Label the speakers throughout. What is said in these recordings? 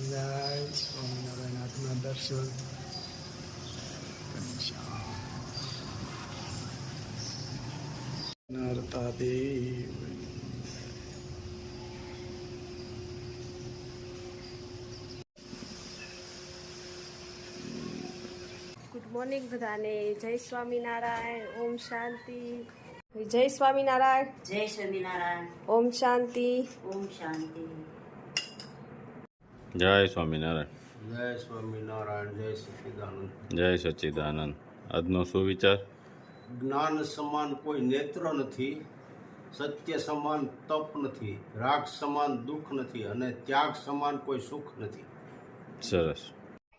Speaker 1: જય સ્વામિનારાયણ આત્મા દર્શન નરતા દેવ
Speaker 2: ગુડ મોર્નિંગ બધાને. જય સ્વામિનારાયણ. ઓમ શાંતિ. જય સ્વામિનારાયણ.
Speaker 3: જય સ્વામિનારાયણ.
Speaker 2: ઓમ શાંતિ.
Speaker 3: ઓમ શાંતિ.
Speaker 4: જય સ્વામિનારાયણ.
Speaker 1: જય સ્વામિનારાયણ. જય સચ્ચિદાનંદ.
Speaker 4: જય સચ્ચિદાનંદ. આજનો સુવિચાર:
Speaker 1: જ્ઞાન સમાન કોઈ નેત્ર નથી, સત્ય સમાન તપ નથી, રાગ સમાન દુઃખ નથી અને ત્યાગ સમાન કોઈ સુખ નથી.
Speaker 4: સરસ.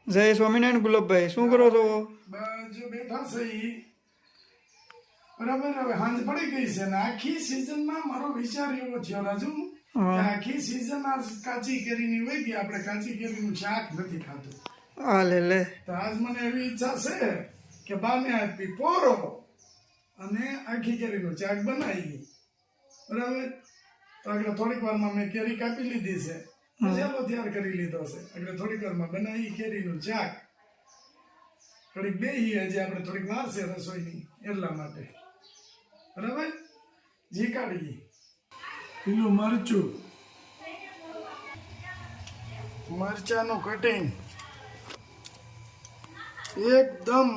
Speaker 5: જય સ્વામિનારાયણ. ગુલાબભાઈ શું કરો છો?
Speaker 6: જો બેઠા છે ઈ બરાબર. હવે હાંજ પડી ગઈ છે ને આખી સિઝનમાં મારો વિચાર એવો થયો રાજુ કે આખી સિઝન આ કાચી કેરીની હોય ગઈ, આપણે કાચી કેરીનું શાક નથી ખાતું.
Speaker 5: આ લે
Speaker 6: તો આજ મને એવી ઈચ્છા છે કે બાને આપી પોરો અને આખી કેરીનું શાક બનાવી. બરાબર. તો આગળ થોડીક વારમાં મેં કેરી કાપી લીધી છે, મસાલો તૈયાર કરી લીધો છે. એટલે થોડીક વારમાં બનાવી કેરીનું શાક. થોડીક બેહી હજી આપણે થોડીક વાર છે રસોઈની, એટલા માટે. બરાબર. જી કાઢી લીલું મરચું, મરચાનું કટિંગ એકદમ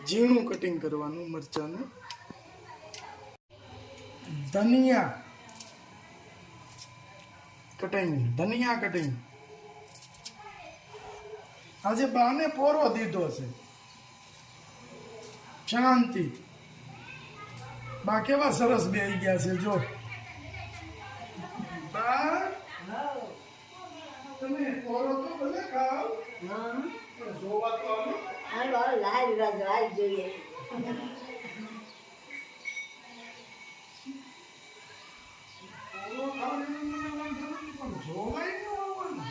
Speaker 6: ઝીણું કટિંગ કરવાનું મરચાનું. ધનિયા કટિંગ. આજે બાને પોરો દીધો છે. શાંતિ. બા કેવા સરસ બેહી ગયા છે જો. બા તમે પોરો તો ભલે ખાઓ, પણ જોવા તો આવો.
Speaker 3: હાલો લાલ જોઈએ.
Speaker 6: પોરો ખાવાનું મને વાંધો નથી, પણ જોવાય ન આવવાનું.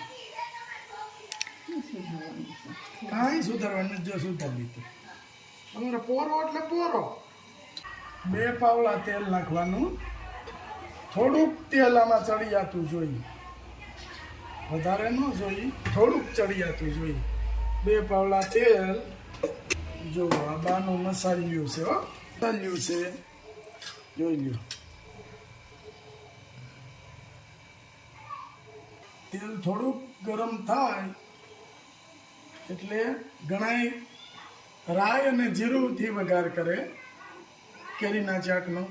Speaker 6: કાંઈ સુધારવાનું જો સુધારી લીધું. તમારે પોરો એટલે પોરો. 2 પાવલા તેલ નાખવાનું. થોડુંક તેલ આમાં ચડિયાતું જોઈએ, વધારે ન જોઈએ, થોડુંક ચડિયાતું જોઈએ. 2 પાવલા તેલ. જો આ બાનું મસાલ્યું છે, મસાલ્યું છે, જોઈ લ્યો. તેલ થોડુંક ગરમ થાય એટલે ઘણાય રાઈ અને જીરુંથી વઘાર કરે કેરીના શાકનો,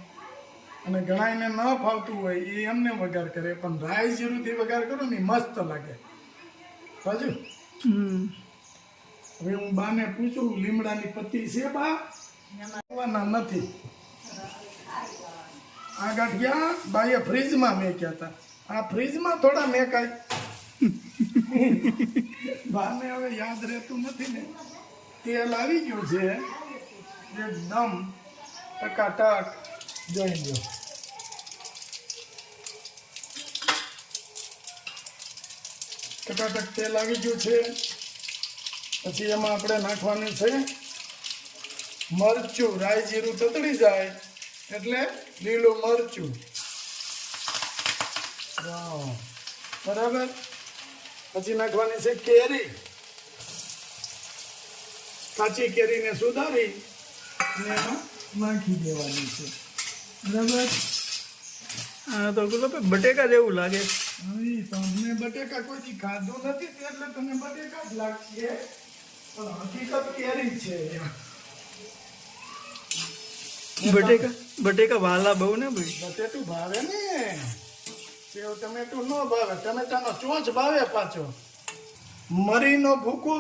Speaker 6: અને ઘણાયને ન ફાવતું હોય એ એમને વઘાર કરે, પણ રાઈ જીરુંથી વઘાર કરો ને મસ્ત લાગે. બાજુ હવે હું બાને પૂછું, લીમડાની પત્તી છે બા? નથી. આ ગાંઠિયા બાએ ફ્રીજમાં મેક્યા હતા. આ ફ્રીજમાં થોડા મેકાય. બાને હવે યાદ રહેતું નથી ને. તેલ આવી ગયું છે એકદમ ટકાટક. જોઈ લો. ટકાટક તેલ આવી ગયું છે. પછી એમાં આપણે નાખવાનું છે મરચું. રાઈ જીરું તતડી જાય એટલે લીલું મરચું. બરાબર. પછી નાખવાની છે કેરી. કાચી કેરીને સુધારી અને એમાં નાખી દેવાની છે. બરાબર.
Speaker 5: આ તો ગુલાબભાઈ બટેકા જેવું લાગે.
Speaker 6: હવે તમને બટેકા કોઈથી ખાધું નથી એટલે તમને બટેકા જ લાગશે, પણ હકીકત કેરી છે.
Speaker 5: બટેકા વાલા બહુ ને ભાઈ.
Speaker 6: બટેટું ભાવે ને, સેવ ટમેટું ન ભાવે, ટમેટાનો ચોંચ ભાવે પાછો. મરીનો ભૂકો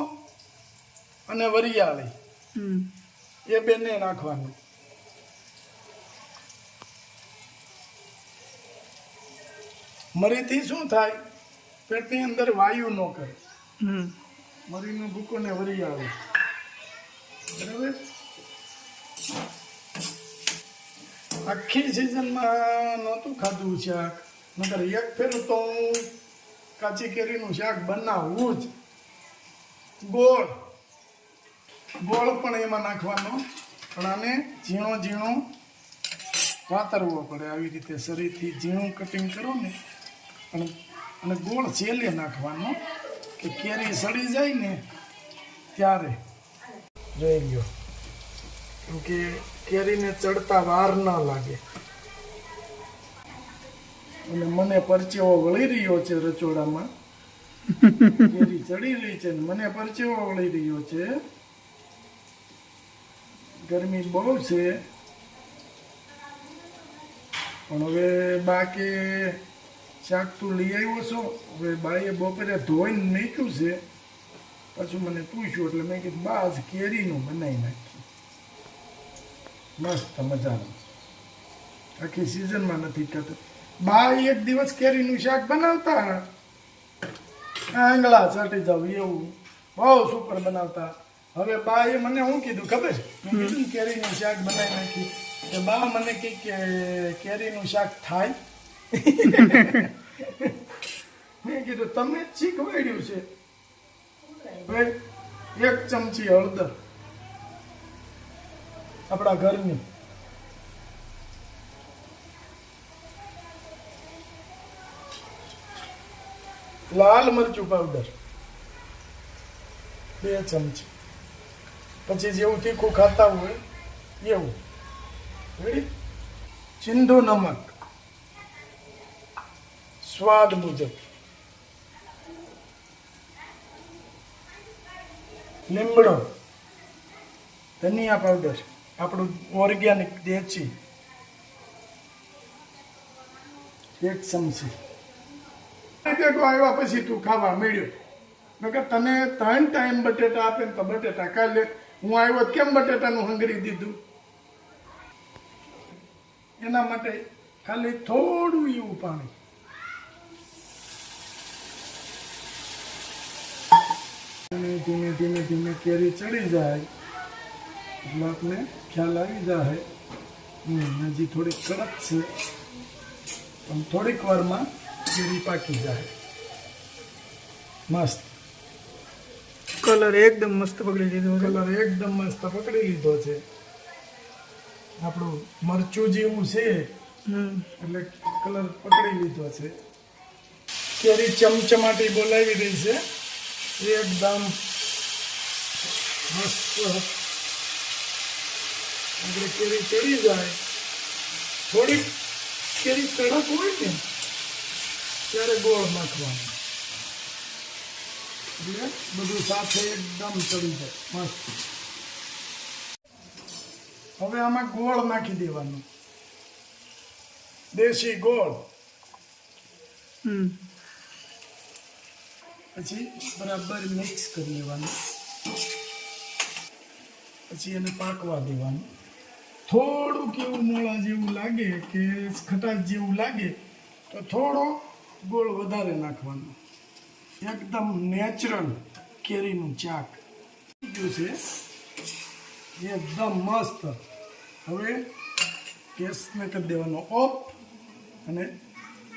Speaker 6: અને વરિયાળી એ બંને નાખવાનું. મરીથી શું થાય? પેટની અંદર વાયુ ન કરે. મરીનો ભૂકો ને વરિયાળી. બરાબર. આખી સિઝનમાં નહોતું ખાધું શાક, નકર એક ફેરું તો હું કાચી કેરીનું શાક બનાવું જ. ગોળ પણ એમાં નાખવાનો, પણ આને ઝીણો વાતરવો પડે. આવી રીતે શરીરથી ઝીણું કટિંગ કરો ને, અને ગોળ છેલ્લે નાખવાનો કે કેરી સડી જાય ને ત્યારે જોઈ લ્યો, કેમ કે કેરીને ચડતા વાર ન લાગે. અને મને પરચેવો વળી રહ્યો છે રચોડામાં. કેરી ચડી રહી છે ને મને પરચેવો વળી રહ્યો છે. ગરમી બહુ છે, પણ હવે બાકી શાક તું લઈ આવ્યો છો. હવે બાઈએ બપોરે ધોઈને મૂક્યું છે, પછી મને પૂછ્યું એટલે મેં કીધું બા આજ કેરીનું બનાવી નાખ્યું. મસ્ત મજાનું, આખી સિઝનમાં નથી ખાતું. બા એક દિવસ કેરીનું શાક બનાવતા, આંગળા ચાટી જાવ એવું, બહુ સુપર બનાવતા. હવે બા એ મને શું કીધું ખબર છે? મેં કીધું કેરીનું શાક બનાવી નાખ્યું, કે બા મને કહે કે કેરીનું શાક થાય. મેં કીધું તમે જ શીખવાડ્યું છે. હવે 1 ચમચી હળદર આપણા ઘરની, લાલ મરચું પાવડર 2 ચમચી, પછી જેવું તીખું ખાતા હોય એવું. રેડી? સિંધુ નમક સ્વાદ મુજબ, લીમડો, ધનિયા પાવડર આપણું ઓર્ગેનિક દેશી 1 ચમચી. ભેગો આવ્યા પછી તું ખાવા મળ્યો, નકર તને 3 ટાઈમ બટેટા આપે ને તો બટેટા ખાઈ લે. હું આવ્યો કેમ બટેટાનું હંગરી દીધું? એના માટે ખાલી થોડું એવું પાણી. ધીમે ધીમે ધીમે કેરી ચડી જાય એટલે આપણે ખ્યાલ આવી જાય હજી થોડીક કડક છે, પણ થોડીક વારમાં કેરી પાકી જાય. મસ્ત
Speaker 5: કલર એકદમ મસ્ત પકડી લીધો છે.
Speaker 6: કલર એકદમ મસ્ત પકડી લીધો છે. આપણું મરચું જેવું છે એટલે કલર પકડી લીધો છે. કેરી ચમચમાટી બોલાવી રહી છે એકદમ મસ્ત. આપણે કેરી ચડી જાય, થોડીક કેરી કડક હોય ને ત્યારે ગોળ નાખવાનું, એટલે બધું સાથે એકદમ ચડી જાય મસ્ત. હવે આમાં ગોળ નાખી દેવાનું, દેશી ગોળ. પછી બરાબર મિક્સ કરી લેવાનું, પછી એને પાકવા દેવાનું. થોડું કેવું મોળા જેવું લાગે કે ખટાશ જેવું લાગે તો થોડો ગોળ વધારે નાખવાનો. એકદમ નેચરલ કેરીનું ચાક છે, એકદમ મસ્ત. હવે ગેસને કરી દેવાનો ઓફ, અને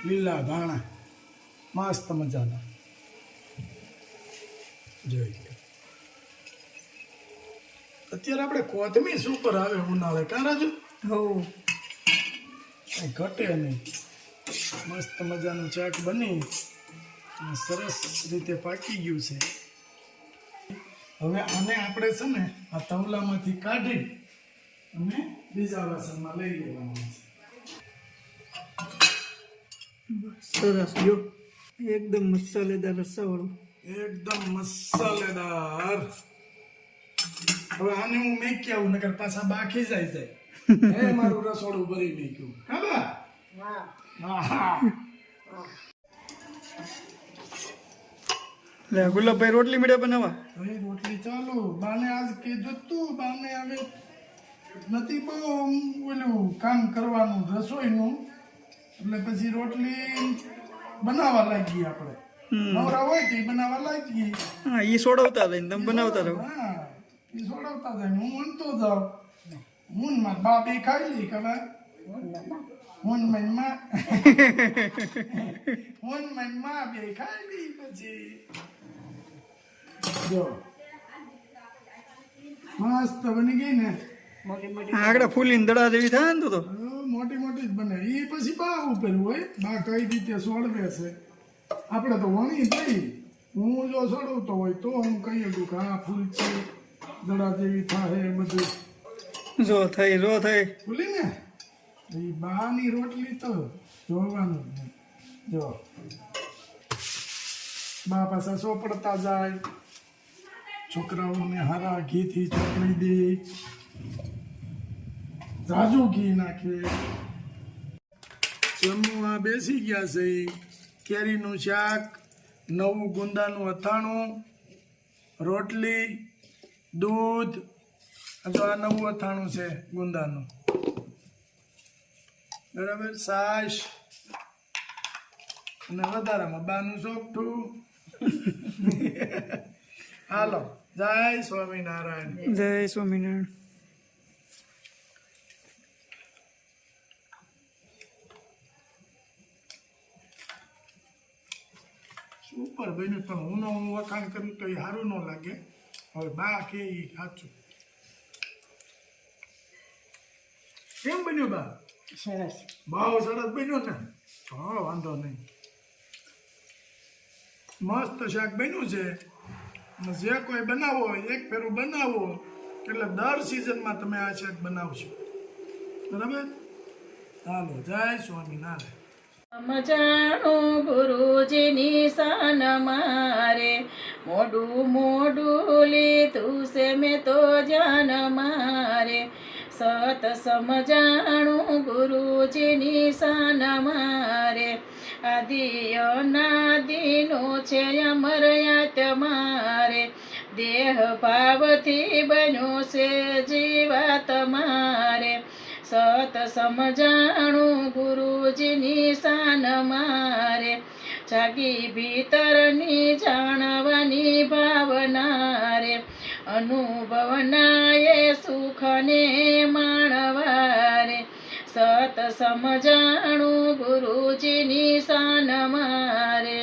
Speaker 6: લીલા ધાણા મસ્ત મજાના જોઈ. અત્યારે આપણે કોથમીર સુપર આવે ઉનાળે, કારાજુ
Speaker 5: હો
Speaker 6: કઈ ઘટે નહીં. મસ્ત મજાનું ચાક બની અને સરસ રીતે પાકી ગયું છે. હવે આને આપણે છે ને આ તવલામાંથી કાઢી અને બીજા વાસણમાં લઈ લેવાનું છે.
Speaker 5: સરસ જો એકદમ મસાલેદાર રસાવાળું.
Speaker 6: એકદમ મસાલેદાર. હવે આને હું મેકી આવું, નકર પાછા બાકી જાય. હે મારું રસોડું ભરી મેક્યું. હા હા.
Speaker 5: લે ગુલાબભાઈ રોટલી મીડિયા બનાવવા.
Speaker 6: હવે રોટલી ચાલુ. બાને આજ કીધું તું, બાને હવે નથી બહુ ઓલું કામ કરવાનું રસોઈનું, એટલે પછી રોટલી બનાવવા લાગી. આપણે નવરા હોય તો બનાવવા લાગી.
Speaker 5: હા એ સોડવતા રહીને તમે બનાવતા રહો.
Speaker 6: હા એ સોડવતા જાય, હું વણતો જાઉં. હું માર બા બે ખાઈ લઈ ખબર. હું મનમાં બે ખાઈ લઈ. પછી જો મસ્ત બની ગઈ ને.
Speaker 5: આગળ ફૂલીને દડા જેવી થાય ને તો
Speaker 6: મોટી મોટી જ બને. એ પછી બા ઉપર હોય, બા કઈ રીતે સોળવે છે. આપણે તો વણી થઈ હું જો સડવતો હોય તો હું કહી શકું કે હા ફૂલ છે દડા જેવી થાય બધું
Speaker 5: જો થઈ
Speaker 6: ભૂલી ને એ બહારની રોટલી તો જોવાનું જ નહીં. જો બા પાછા સોપડતા જાય, છોકરાઓને હારા ઘીથી ચોપડી દે, ઝાઝુ ઘી નાખે. જમવા બેસી ગયા છે. કેરીનું શાક, નવું ગુંદાનું અથાણું, રોટલી, દૂધ. જો આ નવું અથાણું છે ગુંદાનું, બરાબર, છાશ અને વધારામાં બાનું ચોકઠું. હાલો, જય સ્વામિનારાયણ.
Speaker 5: જય સ્વામિનારાયણ.
Speaker 6: સુપર બન્યું, પણ હું વખાણ કરું તો એ સારું ન લાગે. હવે બા કે એ સાચું. કેમ બન્યું બા?
Speaker 3: સરસ.
Speaker 6: બહુ સરસ બન્યું ને? હા, વાંધો નહીં. મસ્ત શાક બન્યું છે. અને જે કોઈ બનાવો હોય એક ફેરું બનાવો એટલે દર સિઝનમાં તમે આ શાક બનાવશો, બરાબર? હાલો, જય સ્વામિનારાયણ.
Speaker 7: સમજાણું ગુરુજીની શાન મારે, મોડું લીધું છે મેં તો જાન મારે. સત સમજાણું ગુરુજીની શાન મારે, આદિ અનાદિનો છે અમરયાત મારે. દેહ ભાવથી બન્યો છે જીવાત મારે. સત સમજાણું ગુરુજીની શાન મારે, જાગી ભીતરની જાણવાની ભાવના રે. અનુભવનાએ સુખને માણવા રે. સત સમજાણું ગુરુજીની શાન મારે.